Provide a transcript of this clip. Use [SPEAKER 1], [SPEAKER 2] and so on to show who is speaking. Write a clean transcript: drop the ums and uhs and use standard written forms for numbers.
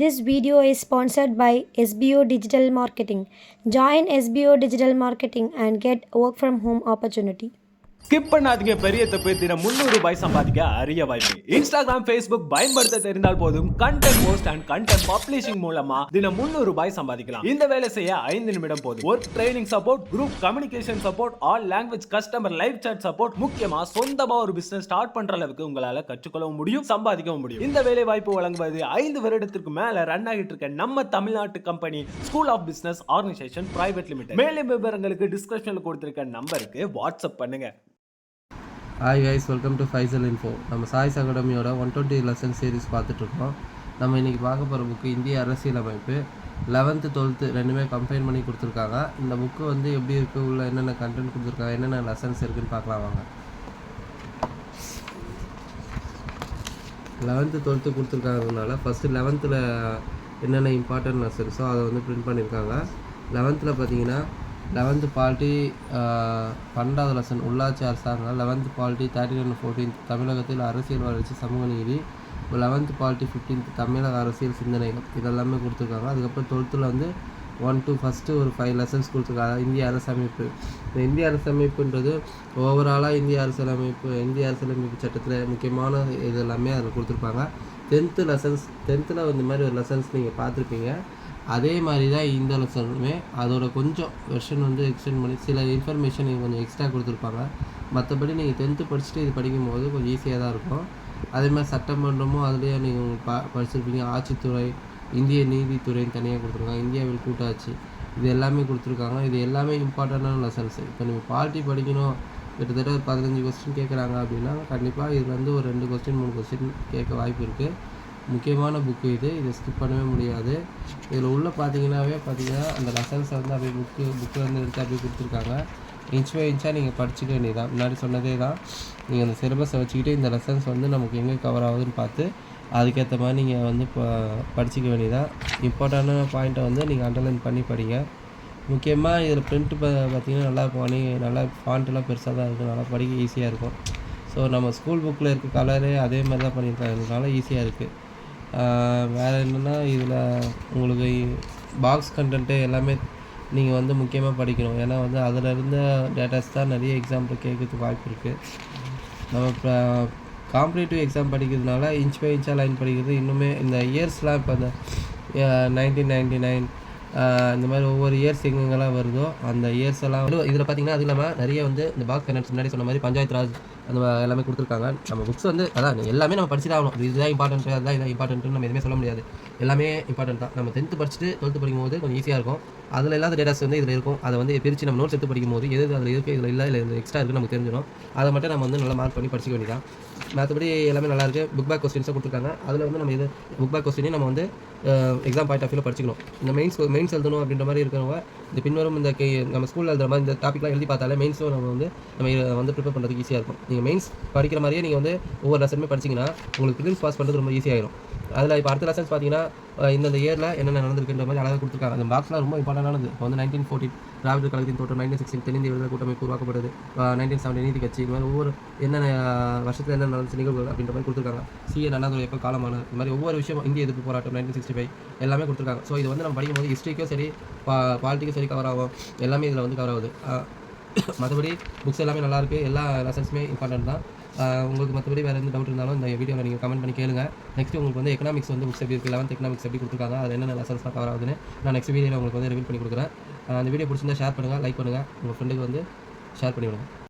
[SPEAKER 1] This video is sponsored by SBO Digital Marketing. Join SBO Digital Marketing and get work from home opportunity.
[SPEAKER 2] Skip பண்ணாதீங்க, பெரிய தப்பு. தினம் 300 ரூபாய் சம்பாதிக்க அரிய வாய்ப்பு. இன்ஸ்டாகிராம், ஃபேஸ்புக் பயன்படுத்த தெரிந்தால் போதும் content post and content publishing மூலமா தினம் 300 ரூபாய் சம்பாதிக்கலாம். இந்த வேலை செய்ய 5 நிமிடம் போதும். Work training support, group communication support, all language customer live chat support, முக்கியமா சொந்தமா ஒரு பிசினஸ் ஸ்டார்ட் பண்ற அளவுக்கு உங்களால கற்றுக்கொள்ளவும் முடியும், சம்பாதிக்கவும் முடியும். இந்த வேலை வாய்ப்பு வழங்குவது 5 வருடத்திற்கு மேல ரன் ஆகிட்டு இருக்க நம்ம தமிழ்நாட்டு company school of business organisation private limited. மேலும் விவரங்களுக்கு டிஸ்கிரிப்ஷன்ல கொடுத்திருக்க நம்பருக்கு வாட்ஸ்அப் பண்ணுங்க.
[SPEAKER 3] Hi guys, welcome to Faisal info. நம்ம சாய்ஸ் அகாடமியோட 120 லெசன் சீரிஸ் பார்த்துட்ருக்கோம். நம்ம இன்றைக்கி பார்க்க போகிற புக்கு இந்திய அரசியலமைப்பு. 11th 12th ரெண்டுமே கம்பைன் பண்ணி கொடுத்துருக்காங்க. இந்த புக்கு வந்து எப்படி இருக்குது, உள்ள என்னென்ன கண்டென்ட் கொடுத்துருக்காங்க, என்னென்ன லெசன்ஸ் இருக்குதுன்னு பார்க்கலாம் வாங்க. 11th 12th கொடுத்துருக்காங்கனால ஃபஸ்ட்டு 11th என்னென்ன இம்பார்ட்டன்ட் லெசன்ஸோ அதை வந்து பிரிண்ட் பண்ணியிருக்காங்க. 11th பார்த்தீங்கன்னா 11th பாலிட்டி 12வது லெசன் உள்ளாட்சி அரசாங்கம், 11th பாலிட்டி 13 and 14 தமிழகத்தில் அரசியல் வளர்ச்சி சமூக நீதி, 11th பாலிட்டி 15 தமிழக அரசியல் சிந்தனைகள், இதெல்லாமே கொடுத்துருக்காங்க. அதுக்கப்புறம் 12th வந்து 1 to ஃபஸ்ட்டு ஒரு 5 லெசன்ஸ் கொடுத்துருக்காங்க. இந்திய அரசமைப்பு. இந்த இந்திய அரசமைப்புன்றது ஓவராலாக இந்திய அரசியலமைப்பு சட்டத்தில் முக்கியமான இது எல்லாமே அதில் கொடுத்துருப்பாங்க. 10th லெசன்ஸ், 10th இந்த மாதிரி ஒரு லெசன்ஸ் நீங்கள் பார்த்துருப்பீங்க. அதே மாதிரி தான் இந்த லெசனுமே அதோட கொஞ்சம் வெர்ஷன் வந்து எக்ஸ்டெண்ட் பண்ணி சில இன்ஃபர்மேஷன் நீங்கள் கொஞ்சம் எக்ஸ்ட்ரா கொடுத்துருப்பாங்க. மற்றபடி நீங்கள் 10th படிச்சுட்டு இது படிக்கும்போது கொஞ்சம் ஈஸியாக தான் இருக்கும். அதே மாதிரி சட்டமன்றமும் அதுலேயே நீங்கள் படிச்சிருப்பீங்க. ஆட்சித்துறை, இந்திய நீதித்துறைன்னு தனியாக கொடுத்துருக்காங்க. இந்தியாவில் கூட்டாட்சி, இது எல்லாமே கொடுத்துருக்காங்க. இது எல்லாமே இம்பார்ட்டண்டான லெசன்ஸ். இப்போ நீங்கள் பாலிட்டி படிக்கணும், கிட்டத்தட்ட ஒரு 15 கொஸ்டின் கேட்குறாங்க அப்படின்னா கண்டிப்பாக இதில் வந்து ஒரு 2 கொஸ்டின் 3 கொஸ்டின் கேட்க வாய்ப்பு இருக்குது. முக்கியமான புக்கு இது, இதை ஸ்கிப் பண்ணவே முடியாது. இதில் உள்ள பார்த்தீங்கன்னா அந்த லெசன்ஸை வந்து அப்படியே புக்கில் வந்து எடுத்து அப்படியே கொடுத்துருக்காங்க. இன்ச் பை இன்ச்சாக நீங்கள் படிச்சுக்க வேண்டியதான். முன்னாடி சொன்னதே தான். நீங்கள் அந்த சிலபஸை வச்சுக்கிட்டு இந்த லெசன்ஸ் வந்து நமக்கு எங்கே கவர் ஆகுதுன்னு பார்த்து அதுக்கேற்ற மாதிரி நீங்கள் வந்து படிச்சிக்க வேண்டியதான். இம்பார்ட்டண்டான பாயிண்ட்டை வந்து நீங்கள் அண்டர்லைன் பண்ணி படிங்க. முக்கியமாக இதில் பிரிண்ட்டு பார்த்தீங்கன்னா நல்லா ஃபாண்ட்டெல்லாம் பெருசாக தான் இருக்கும், நல்லா படிக்க ஈஸியாக இருக்கும். ஸோ நம்ம ஸ்கூல் புக்கில் இருக்க கலரே அதே மாதிரி தான் பண்ணியிருக்காங்க, ஈஸியாக இருக்குது. வேறு என்னென்னா இதில் உங்களுக்கு பாக்ஸ் கண்டென்ட்டு எல்லாமே நீங்கள் வந்து முக்கியமாக படிக்கணும். ஏன்னா வந்து அதில் இருந்த டேட்டாஸ் தான் நிறைய எக்ஸாம்பிள் கேட்கறதுக்கு வாய்ப்பு இருக்குது. நம்ம இப்போ காம்படிட்டிவ் எக்ஸாம் படிக்கிறதுனால இன்ச் பை இன்ச்சாக லைன் படிக்கிறது இன்னுமே இந்த இயர்ஸ்லாம் இப்போ இந்த 1999 இந்த மாதிரி ஒவ்வொரு இயர்ஸ் எங்கெங்கெல்லாம் வருதோ அந்த இயர்ஸ் எல்லாம் இதில் பார்த்தீங்கன்னா அது இல்லாமல் நிறைய வந்து இந்த பாக்ஸ் கண்டென்ட்ஸ் முன்னாடி சொன்ன மாதிரி பஞ்சாயத்து ராஜ் அந்த எல்லாமே கொடுத்துருக்காங்க. நம்ம புக்ஸ் வந்து அதான் எல்லாமே நம்ம படிச்சு தான் ஆகணும். இதுதான் இம்பார்ட்டன்ட், அதுதான் இதான் இம்பார்ட்டன்ட்னு நம்ம எதுவுமே சொல்ல முடியாது. எல்லாமே இம்பார்ட்டன்ட் தான். நம்ம 10th படிச்சுட்டு 12th படிக்கும்போது கொஞ்சம் ஈஸியாக இருக்கும். அதில் இல்லாத டேட்டாஸ் வந்து இதில் இருக்கும். அதை வந்து பிரித்து நம்ம நோட்ஸ் எடுத்து படிக்கும்போது எது அதில் இருக்குது, இதில் இல்லை, இல்லை எக்ஸ்ட்ரா இருக்குது நமக்கு தெரிஞ்சிடும். அதை மட்டும் நம்ம வந்து நல்லா மார்க் பண்ணி படிச்சிக்க வேண்டியதான். மற்றபடி எல்லாமே நல்லாயிருக்கு. புக் பேக் கொஸ்டின்ஸாக கொடுத்துருக்காங்க. அதில் வந்து நம்ம இது புக் பேக் கொஸ்டினே நம்ம வந்து எக்ஸாம் பாயிண்ட் ஆஃப் வியூவில் படிச்சிக்கணும். இந்த மெயின்ஸ் எழுதணும் அப்படின்ற மாதிரி இருக்கிறவங்க இந்த பின்வரும் இந்த நம்ம ஸ்கூலில் எழுதுற மாதிரி இந்த டாப்பிக்லாம் எழுதி பார்த்தாலே மெயின்ஸும் நம்ம வந்து ப்ரிப்பேர் பண்ணுறதுக்கு ஈஸியாக இருக்கும். நீங்கள் மெயின்ஸ் படிக்கிற மாதிரியே நீங்கள் வந்து ஒவ்வொரு லெசனுமே படிச்சிங்கன்னா உங்களுக்கு ப்ரிலிம்ஸ் பாஸ் பண்ணுறது ரொம்ப ஈஸியாகிடும். அதில் இப்போ அடுத்த லெசன்ஸ் பார்த்தீங்கன்னா இந்த இயரில் என்னென்ன நடந்திருக்குன்ற மாதிரி அழகாக கொடுத்துருக்காங்க. அந்த பாக்ஸ்லாம் ரொம்ப இம்பார்ட்டண்டானது. இப்போ வந்து 1914 திராவிடர் கழகத்தின் தோற்றம், 1916 தென்னிந்திய விடுதலை கூட்டமைப்பு உருவாக்கப்படுது, 1970 நீதி கட்சி, இது மாதிரி ஒவ்வொரு என்னென்ன வருஷத்தில் என்னென்ன நடந்த நிகழ்வுகள் அப்படின்ற மாதிரி கொடுத்துருக்காங்க. CN அண்ணாதுரை எப்போ காலமான, இது மாதிரி ஒவ்வொரு விஷயம், இந்திய எதிர்ப்பு போராட்டம் 1965 எல்லாமே கொடுத்துருக்காங்க. ஸோ இது வந்து நம்ம படிக்கும்போது ஹிஸ்ட்ரிக்கும் சரி பாலிட்டிக்கும் சரி கவர் ஆகும். எல்லாமே இதில் வந்து கவர் ஆகுது. மற்றபடி புக்ஸ் எல்லாமே நல்லாயிருக்கு. எல்லா லெசன்ஸுமே இம்பார்ட்டன்ட் தான். உங்களுக்கு மற்றபடி வேறு எந்த டவுட் இருந்தாலும் இந்த வீடியோவில் நீங்கள் கமெண்ட் பண்ணி கேளுங்க. நெக்ஸ்ட் உங்களுக்கு வந்து எக்கனாமிக்ஸ் வந்து புக்ஸ் எப்படி இருக்குது, 11th எக்கனாமிக்ஸ் எப்படி கொடுத்துருக்காங்க, அது என்னென்ன லெசன்ஸ்லாம் கவர் ஆகுதுன்னு நான் நெக்ஸ்ட் வீடியோவில் உங்களுக்கு வந்து ரிவீல் பண்ணி கொடுக்குறேன். அந்த வீடியோ பிடிச்சிருந்தா ஷேர் பண்ணுங்கள், லைக் பண்ணுங்கள், உங்கள் ஃப்ரெண்டுக்கு வந்து ஷேர் பண்ணி விடுங்க.